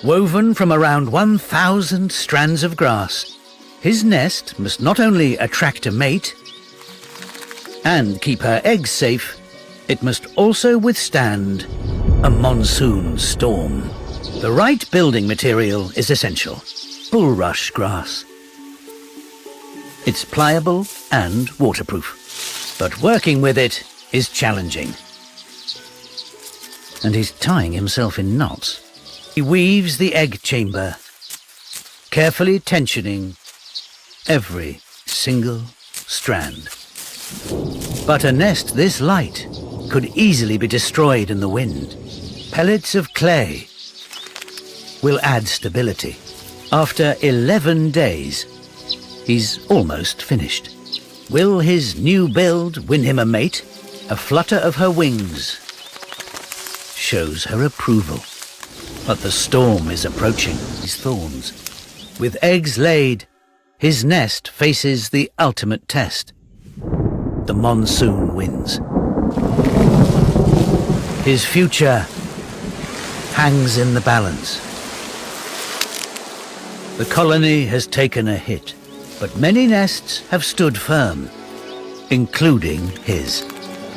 Woven from around 1,000 strands of grass, his nest must not only attract a mate and keep her eggs safe, it must also withstand a monsoon storm. The right building material is essential: bulrush grass. It's pliable and waterproof, but working with it is challenging. And he's tying himself in knots. He weaves the egg chamber, carefully tensioning every single strand. But a nest this light could easily be destroyed in the wind. Pellets of clay will add stability. After 11 days, he's almost finished. Will his new build win him a mate? A flutter of her wings shows her approval. But the storm is approaching his thorns. With eggs laid, his nest faces the ultimate test: the monsoon winds. His future hangs in the balance. The colony has taken a hit, but many nests have stood firm, including his.